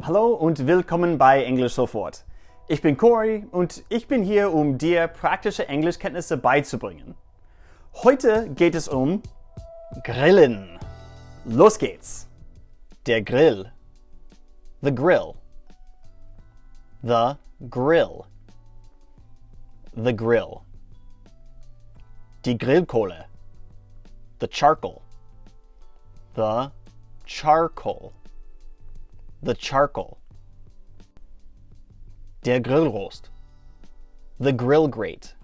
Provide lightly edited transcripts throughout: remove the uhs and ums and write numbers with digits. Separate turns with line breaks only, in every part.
Hallo und willkommen bei Englisch Sofort. Ich bin Corey und ich bin hier, um dir praktische Englischkenntnisse beizubringen. Heute geht es um Grillen. Los geht's! Der Grill. The grill. The grill. The grill. Die Grillkohle. The charcoal. The charcoal. The charcoal. Der Grillrost. The grill grate.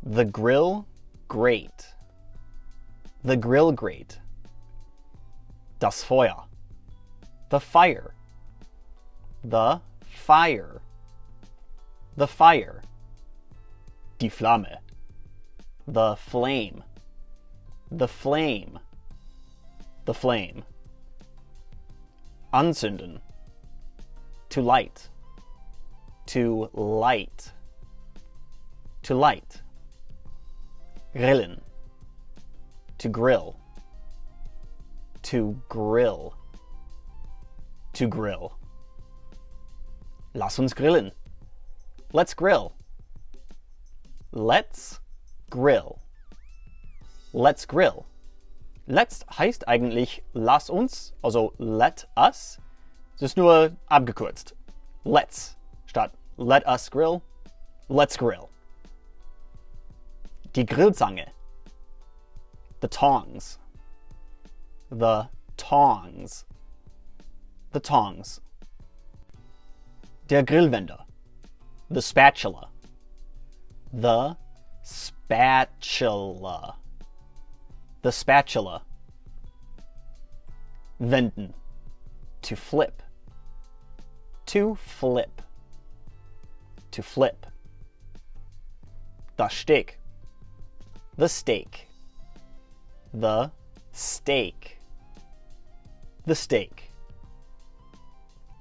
The grill grate. The grill grate. Das Feuer. The fire. The fire. The fire. Die Flamme. The flame. The flame. The flame. Anzünden. To light. To light. To light. Grillen. To grill. To grill. To grill. Lass uns grillen. Let's grill. Let's grill. Let's grill. Let's heißt eigentlich lass uns, also let us. Es ist nur abgekürzt. Let's statt let us grill. Let's grill. Die Grillzange. The tongs. The tongs. The tongs. Der Grillwender. The spatula. The spatula. The spatula. Wenden. To flip. To flip. To flip. Das Steak. The steak. The steak. The steak.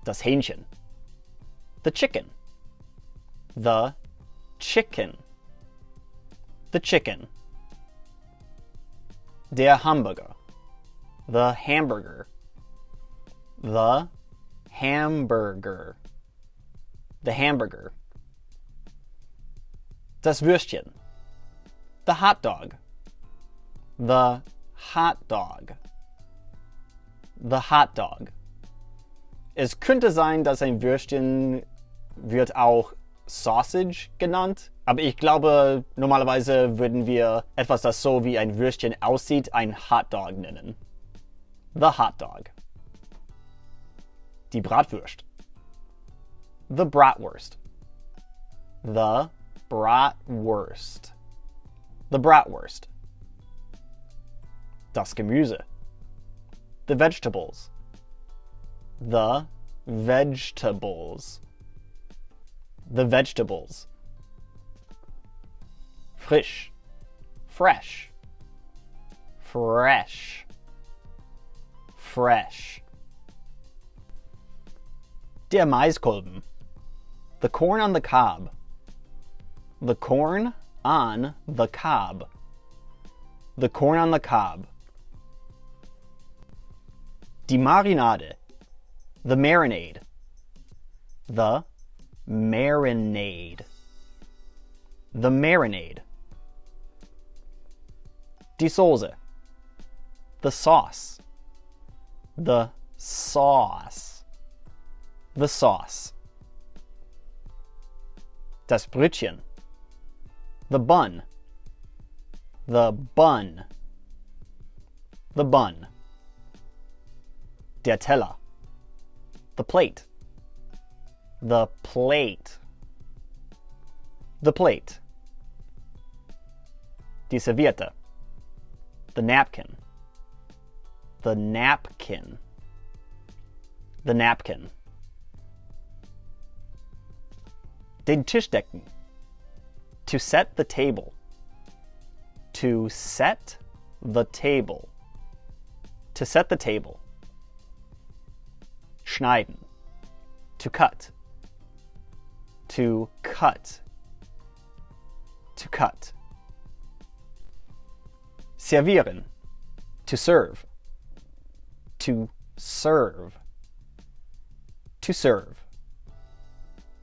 Das Hähnchen. The chicken. The chicken. The chicken. Der Hamburger. The hamburger. The hamburger. The hamburger. Das Würstchen. The hot dog. The hot dog. The hot dog. Es könnte sein, dass ein Würstchen wird auch Sausage genannt. Aber ich glaube, normalerweise würden wir etwas, das so wie ein Würstchen aussieht, ein Hotdog nennen. The hot dog. Die Bratwurst. The bratwurst. The bratwurst. The bratwurst. Das Gemüse. The vegetables. The vegetables. The vegetables. Frisch. Fresh. Fresh. Fresh. Der Maiskolben. The corn on the cob. The corn on the cob. The corn on the cob. Die Marinade. The marinade. The marinade. The marinade. Die Soße. The sauce. The sauce. The sauce. Das Brötchen. The bun. The bun. The bun. Der Teller. The plate. The plate. The plate. Die Serviette. The napkin. The napkin. The napkin. Den Tisch decken. To set the table. To set the table. To set the table. Schneiden. To cut. To cut. To cut. Servieren. To serve. To serve. To serve.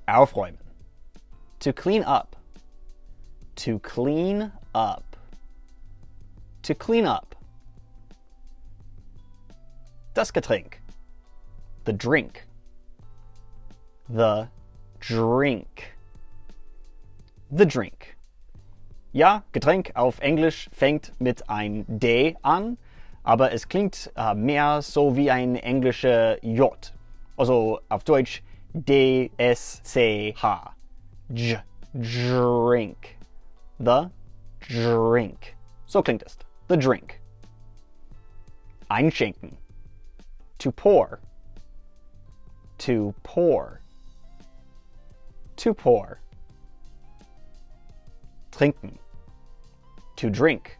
Aufräumen. To clean up. To clean up. To clean up. Das Getränk. The drink. The drink. The drink. Ja, Getränk auf Englisch fängt mit ein D an, aber es klingt mehr so wie ein englische J. Also auf Deutsch D-S-C-H. Drink. The drink. So klingt es. The drink. Einschenken. To pour. To pour. To pour. Trinken. To drink.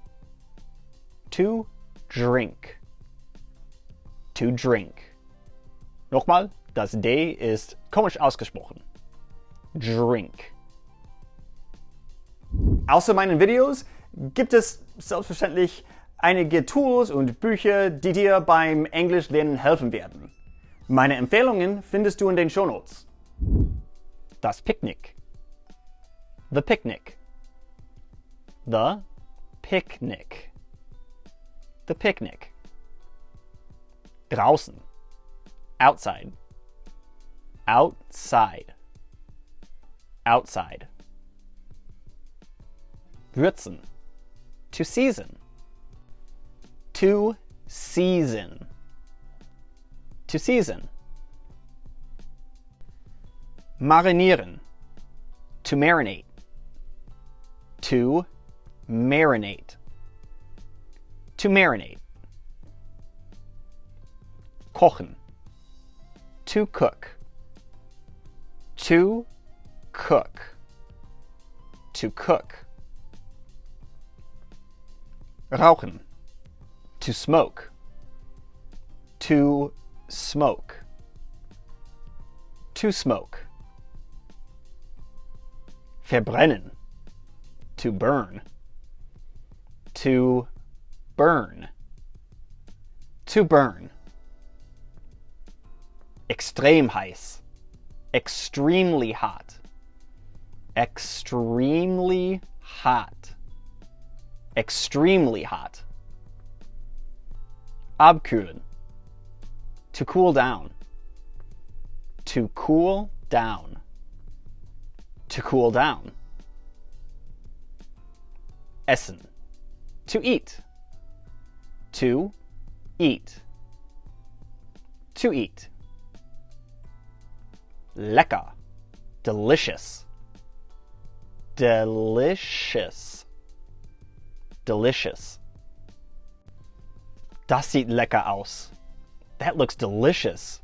To drink. To drink. Nochmal, das D ist komisch ausgesprochen. Drink. Außer meinen Videos gibt es selbstverständlich einige Tools und Bücher, die dir beim Englischlernen helfen werden. Meine Empfehlungen findest du in den Shownotes. Das Picknick. The picnic. The picnic. The picnic. Draußen. Outside. Outside. Outside. Würzen. To season. To season. To season. Marinieren. To marinate. To marinate. To marinate. Kochen. To cook. To cook. To cook. Rauchen. To smoke. To smoke. To smoke. Verbrennen. To burn. To burn. To burn. Extrem heiß. Extremely hot. Extremely hot. Extremely hot. Abkühlen. To cool down. To cool down. To cool down. Essen. To eat. To eat. To eat. Lecker. Delicious. Delicious. Delicious. Das sieht lecker aus. That looks delicious.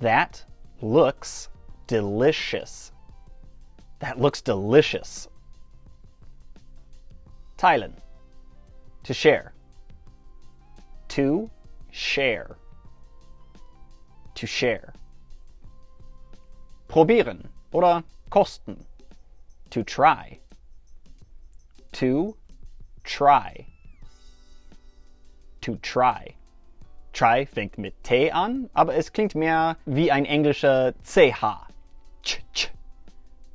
That looks delicious. That looks delicious. Teilen. To share. To share. To share. Probieren oder kosten. To try. To try. To try. Try fängt mit T an, aber es klingt mehr wie ein englischer CH.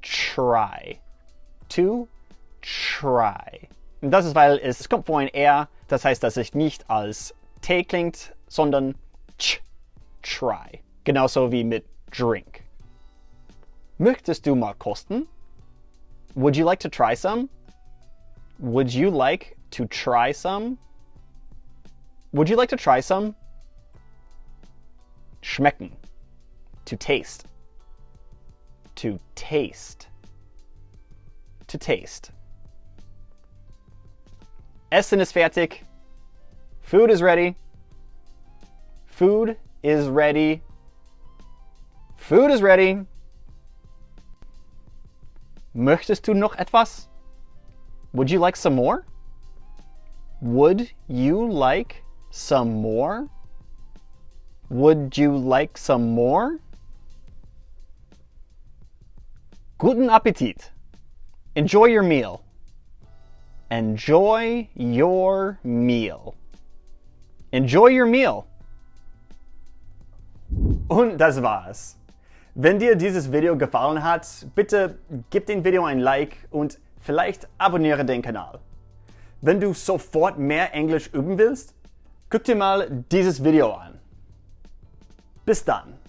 Try. To try. Und das ist, weil es kommt vor ein R, das heißt, dass es nicht als T klingt, sondern try. Genauso wie mit drink. Möchtest du mal kosten? Would you like to try some? Would you like to try some? Would you like to try some? Schmecken. To taste. To taste. To taste. Essen ist fertig. Food is ready. Food is ready. Food is ready. Möchtest du noch etwas? Would you like some more? Would you like some more? Would you like some more? Guten Appetit. Enjoy your meal. Enjoy your meal. Enjoy your meal. Und das war's. Wenn dir dieses Video gefallen hat, bitte gib dem Video ein Like und vielleicht abonniere den Kanal. Wenn du sofort mehr Englisch üben willst, guck dir mal dieses Video an. Bis dann!